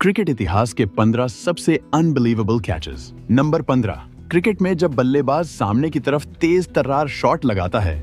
Cricket इतिहास के 15 सबसे अनबिलीवेबल कैचेस। नंबर 15, क्रिकेट में जब बल्लेबाज सामने की तरफ तेज तर्रार शॉट लगाता है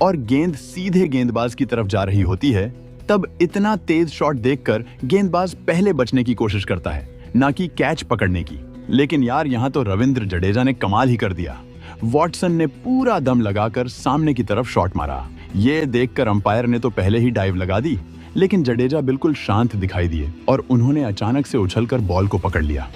और गेंद सीधे गेंदबाज की तरफ जा रही होती है, तब इतना तेज शॉट देखकर गेंदबाज पहले बचने की कोशिश करता है, ना कि कैच पकड़ने की। लेकिन यार, यहाँ तो रविंद्र जडेजा ने कमाल ही कर दिया। वॉटसन ने पूरा दम लगाकर सामने की तरफ शॉट मारा। ये देखकर अंपायर ने तो पहले ही डाइव लगा दी, लेकिन जडेजा बिल्कुल शांत दिखाई दिए और उन्होंने अचानक से उछलकर बॉल को पकड़ लिया।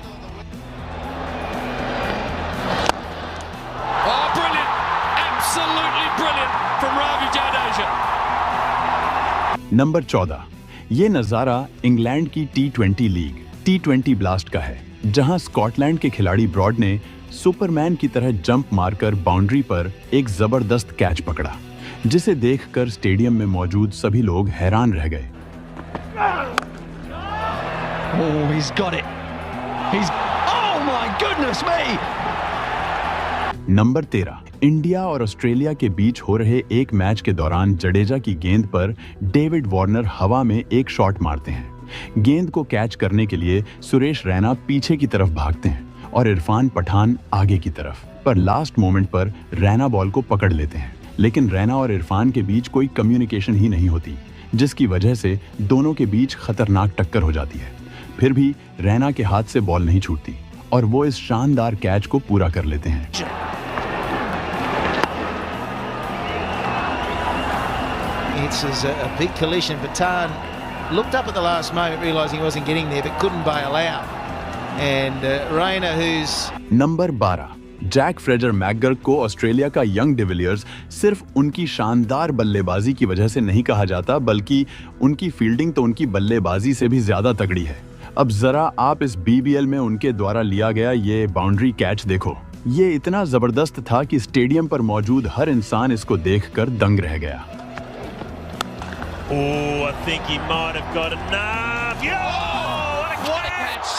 नंबर 14, ये नजारा इंग्लैंड की T20 लीग T20 ब्लास्ट का है, जहां स्कॉटलैंड के खिलाड़ी ब्रॉड ने सुपरमैन की तरह जंप मारकर बाउंड्री पर एक जबरदस्त कैच पकड़ा, जिसे देखकर स्टेडियम में मौजूद सभी लोग हैरान रह गए। Oh, he's got it. Oh my goodness me! Number 13, India और ऑस्ट्रेलिया के बीच हो रहे एक मैच के दौरान जडेजा की गेंद पर डेविड वार्नर हवा में एक शॉट मारते हैं। गेंद को कैच करने के लिए सुरेश रैना पीछे की तरफ भागते हैं और इरफान पठान आगे की तरफ, पर लास्ट मोमेंट पर रैना बॉल को पकड़ लेते हैं। लेकिन रैना और इरफान के बीच कोई कम्युनिकेशन ही नहीं होती, जिसकी वजह से दोनों के बीच खतरनाक टक्कर हो जाती है। फिर भी रैना के हाथ से बॉल नहीं छूटती और वो इस शानदार कैच को पूरा कर लेते हैं। It's a big collision. Patan looked up at the last moment, realizing he wasn't getting there, but couldn't bail out. And Rayner, who's number 12, Jake Fraser McGurk को ऑस्ट्रेलिया का यंग डिविलियर्स सिर्फ उनकी शानदार बल्लेबाजी की वजह से नहीं कहा जाता, बल्कि उनकी फील्डिंग तो उनकी बल्लेबाजी से भी ज्यादा तगड़ी है। अब जरा आप इस BBL में उनके द्वारा लिया गया ये बाउंड्री कैच देखो। ये इतना जबरदस्त था कि स्टेडियम पर मौजूद हर इंसान इसको देखकर दंग रह गया। Oh, I think he might have got enough. Yeah! What a catch!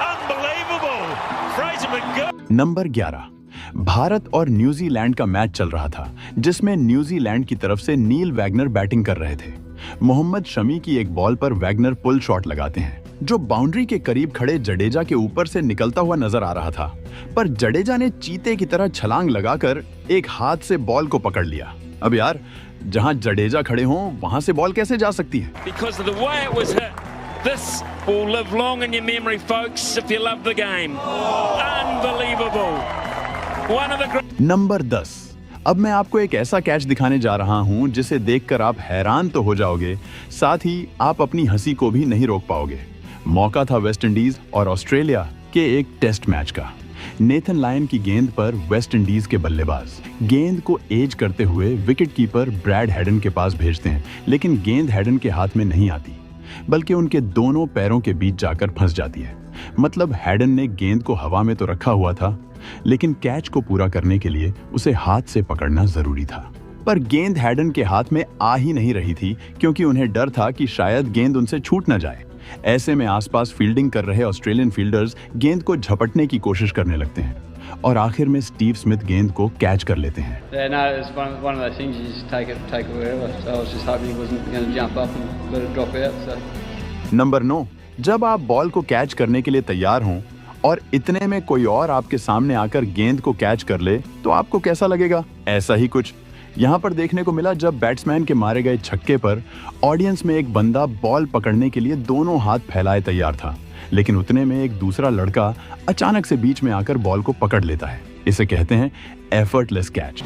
Unbelievable! Fraser McGurk. Number 11, Bharat और न्यूजीलैंड का मैच चल रहा था, जिसमें न्यूजीलैंड की तरफ से नील वैगनर बैटिंग कर रहे थे। मोहम्मद शमी की एक बॉल पर वैगनर पुल शॉट लगाते हैं, जो बाउंड्री के करीब खड़े जडेजा के ऊपर से निकलता हुआ नजर आ रहा था, पर जडेजा ने चीते की तरह छलांग लगाकर एक हाथ से बॉल को पकड़ लिया। अब यार, जहां जडेजा खड़े हों वहां से बॉल कैसे जा सकती है? Because of the way it was hit. This will live long in your memory, folks, if you love the game. Unbelievable. One of the great. Number 10, अब मैं आपको एक ऐसा कैच दिखाने जा रहा हूं जिसे देखकर आप हैरान तो हो जाओगे, साथ ही आप अपनी हंसी को भी नहीं रोक पाओगे। मौका था वेस्ट इंडीज और ऑस्ट्रेलिया के एक टेस्ट मैच का। नेथन लायन की गेंद पर वेस्ट इंडीज के बल्लेबाज गेंद को एज करते हुए विकेट कीपर ब्रैड हैडन के पास भेजते हैं, लेकिन गेंद हैडन के हाथ में नहीं आती, बल्कि उनके दोनों पैरों के बीच जाकर फंस जाती है। मतलब हैडन ने गेंद को हवा में तो रखा हुआ था, लेकिन कैच को पूरा करने के लिए उसे हाथ से पकड़ना जरूरी था। पर गेंद हैडन के हाथ में आ ही नहीं रही थी, क्योंकि उन्हें डर था कि शायद गेंद उनसे छूट न जाए। ऐसे में आसपास फील्डिंग कर रहे ऑस्ट्रेलियन फील्डर्स गेंद को झपटने की कोशिश करने लगते हैं और आखिर में स्टीव स्मिथ गेंद को कैच कर लेते हैं। नंबर 9, जब आप बॉल को कैच करने के लिए तैयार हों और इतने में कोई और आपके सामने आकर गेंद को कैच कर ले, तो आपको कैसा लगेगा? ऐसा ही कुछ यहाँ पर देखने को मिला, जब बैट्समैन के मारे गए छक्के पर ऑडियंस में एक बंदा बॉल पकड़ने के लिए दोनों हाथ फैलाए तैयार था, लेकिन उतने में एक दूसरा लड़का अचानक से बीच में आकर बॉल को पकड़ लेता है। इसे कहते हैं एफर्टलेस कैच।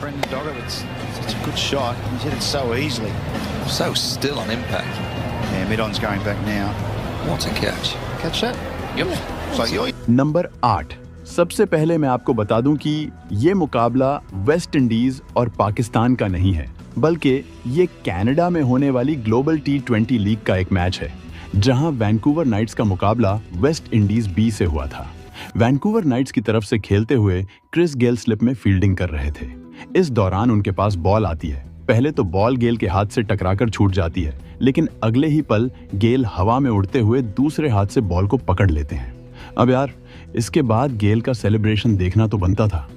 नंबर 8, सबसे पहले मैं आपको बता दूं कि ये मुकाबला वेस्ट इंडीज और पाकिस्तान का नहीं है, बल्कि ये कनाडा में होने वाली ग्लोबल T20 लीग का एक मैच है, जहां वैंकूवर नाइट्स का मुकाबला वेस्ट इंडीज B से हुआ था। वैंकूवर नाइट्स की तरफ से खेलते हुए क्रिस गेल स्लिप में फील्डिंग कर रहे थे। इस दौरान उनके पास बॉल आती है। पहले तो बॉल गेल के हाथ से टकराकर छूट जाती है, लेकिन अगले ही पल गेल हवा में उड़ते हुए दूसरे हाथ से बॉल को पकड़ लेते हैं। अब यार, इसके बाद गेल का सेलिब्रेशन देखना तो बनता था।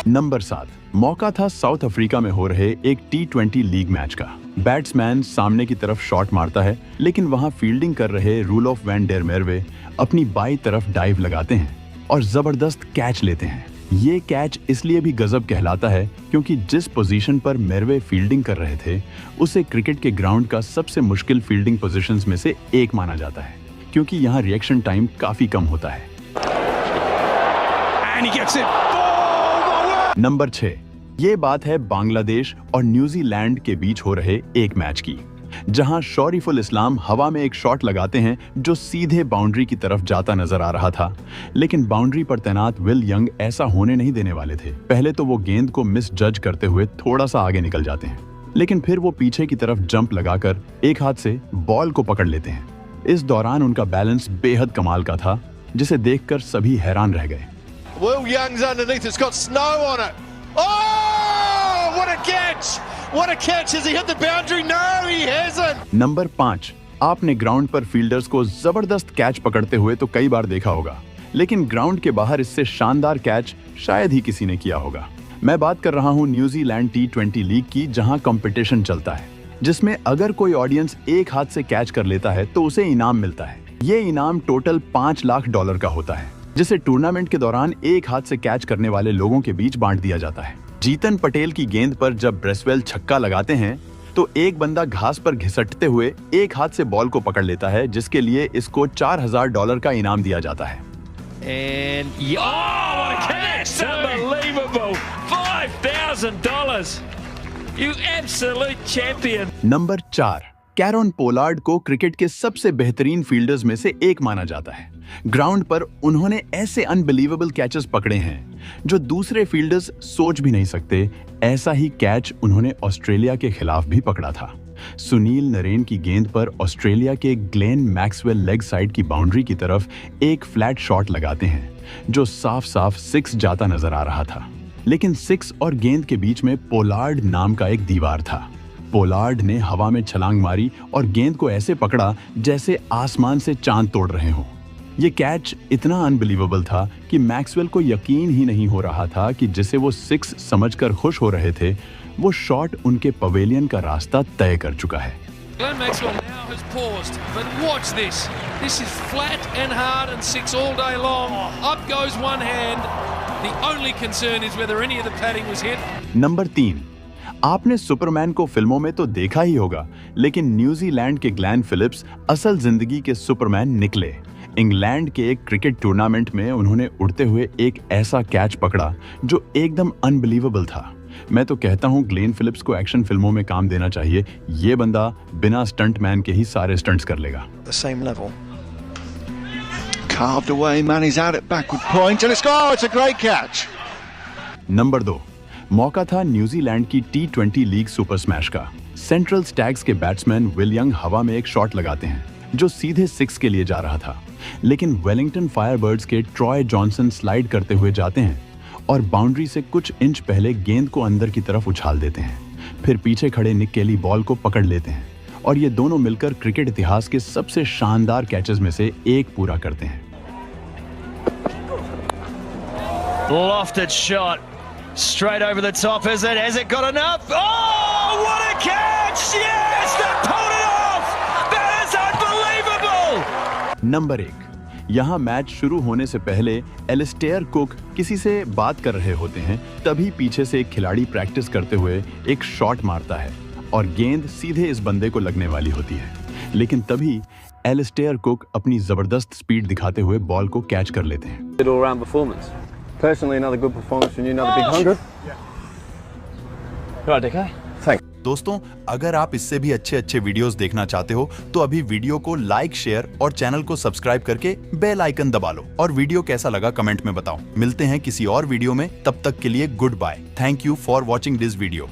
नंबर 7, मौका था साउथ अफ्रीका में हो रहे एक T20 लीग मैच का। बैट्समैन सामने की तरफ शॉट मारता है, लेकिन वहां फील्डिंग कर रहे रूलोफ वैन डेर मेरवे अपनी बाईं तरफ डाइव लगाते हैं और जबरदस्त कैच लेते हैं। ये कैच इसलिए भी गजब कहलाता है क्योंकि जिस पोजीशन पर मेरवे फील्डिंग कर रहे थे उसे क्रिकेट के ग्राउंड का सबसे मुश्किल फील्डिंग पोजीशंस में से एक माना जाता है, क्योंकि यहाँ रिएक्शन टाइम काफी कम होता है। नंबर 6, ये बात है बांग्लादेश और न्यूजीलैंड के बीच हो रहे एक मैच की, जहां शौरीफुल इस्लाम हवा में एक शॉट लगाते हैं जो सीधे बाउंड्री की तरफ जाता नजर आ रहा था, लेकिन बाउंड्री पर तैनात विल यंग ऐसा होने नहीं देने वाले थे। पहले तो वो गेंद को मिस जज करते हुए थोड़ा सा आगे निकल जाते हैं, लेकिन फिर वो पीछे की तरफ जंप लगाकर एक हाथ से बॉल को पकड़ लेते हैं। इस दौरान उनका बैलेंस बेहद कमाल का था, जिसे देखकर सभी हैरान रह गए। Will Young's underneath, it's got snow on it. Oh, what a catch! What a catch! Has he hit the boundary? No, he hasn't. Number 5, आपने ग्राउंड पर फील्डर्स को जबरदस्त कैच पकड़ते हुए तो कई बार देखा होगा, लेकिन ग्राउंड के बाहर इससे शानदार कैच शायद ही किसी ने किया होगा। मैं बात कर रहा हूँ न्यूजीलैंड T20 लीग की, जहाँ कंपटीशन चलता है, जिसमें अगर कोई ऑडियंस एक हाथ से कैच कर लेता है तो उसे इनाम मिलता है। ये इनाम टोटल $5 लाख का होता है, जिसे टूर्नामेंट के दौरान एक हाथ से कैच करने वाले लोगों के बीच बांट दिया जाता है। जीतन पटेल की गेंद पर जब ब्रेसवेल छक्का लगाते हैं तो एक बंदा घास पर घिसटते हुए एक हाथ से बॉल को पकड़ लेता है, जिसके लिए इसको $4000 का इनाम दिया जाता है। And Oh, what a catch! Unbelievable! $5,000! You absolute champion! Number 4, Kieron Pollard को क्रिकेट के सबसे बेहतरीन फील्डर्स में से एक माना जाता है। ग्राउंड पर उन्होंने ऐसे अनबिलीवेबल कैचेस पकड़े हैं जो दूसरे फील्डर्स सोच भी नहीं सकते। ऐसा ही कैच उन्होंने ऑस्ट्रेलिया के खिलाफ भी पकड़ा था। सुनील नरेन की गेंद पर ऑस्ट्रेलिया के ग्लेन मैक्सवेल लेग साइड की बाउंड्री की तरफ एक फ्लैट शॉट लगाते हैं जो साफ साफ 6 जाता नजर आ रहा था, लेकिन 6 और गेंद के बीच में पोलार्ड नाम का एक दीवार था। पोलार्ड ने हवा में छलांग मारी और गेंद को ऐसे पकड़ा जैसे आसमान से चांद तोड़ रहे हों। ये कैच इतना अनबिलीवेबल था कि मैक्सवेल को यकीन ही नहीं हो रहा था कि जिसे वो 6 समझकर खुश हो रहे थे, वो शॉट उनके पवेलियन का रास्ता तय कर चुका है। Glenn Maxwell now has paused, but watch this. This is flat and hard and 6 all day long. Up goes one hand. The only concern is whether any of the padding was hit. Number 3, आपने Superman को फिल्मों में तो देखा ही होगा, लेकिन New Zealand के Glenn Phillips असल जिंदगी के सुपरमैन निकले। इंग्लैंड के एक क्रिकेट टूर्नामेंट में उन्होंने उड़ते हुए एक ऐसा कैच पकड़ा जो एकदम अनबिलीवेबल था। मैं तो कहता हूँ ग्लेन फिलिप्स को एक्शन फिल्मों में काम देना चाहिए। ये बंदा बिना स्टंट मैन के ही सारे स्टंट्स कर लेगा। The same level. Carved away, Manny's out at backward point, and it's a great catch. Number 2, मौका था न्यूजीलैंड की T20 लीग सुपर स्मैश का। सेंट्रल स्टैग्स के बैट्समैन विल यंग हवा में एक शॉट लगाते हैं जो सीधे 6 के लिए जा रहा था, लेकिन वेलिंगटन फायरबर्ड्स के ट्रॉय जॉनसन स्लाइड करते हुए जाते हैं और बाउंड्री से कुछ इंच पहले गेंद को अंदर की तरफ उछाल देते हैं। फिर पीछे खड़े निक केली बॉल को पकड़ लेते हैं और ये दोनों मिलकर क्रिकेट इतिहास के सबसे शानदार कैचेस में से एक पूरा करते हैं। Lofted shot. Straight over the top, is it? Has it got enough? Oh, what a catch! Yes, they pulled it off! That is unbelievable! Number 1, यहाँ मैच शुरू होने से पहले एलिस्टेयर कुक किसी से बात कर रहे होते हैं, तभी पीछे से एक खिलाड़ी प्रैक्टिस करते हुए एक शॉट मारता है और गेंद सीधे इस बंदे को लगने वाली होती है, लेकिन तभी एलिस्टेयर कुक अपनी जबरदस्त स्पीड दिखाते हुए बॉल को कैच कर लेते हैं। All-round performance. Personally, another good performance from you, another big 100. Right, DK. Thanks. दोस्तों, अगर आप इससे भी अच्छे वीडियोस देखना चाहते हो तो अभी वीडियो को लाइक, शेयर और चैनल को सब्सक्राइब करके बेल आइकन दबा लो और वीडियो कैसा लगा कमेंट में बताओ। मिलते हैं किसी और वीडियो में, तब तक के लिए goodbye. Thank you for watching this video.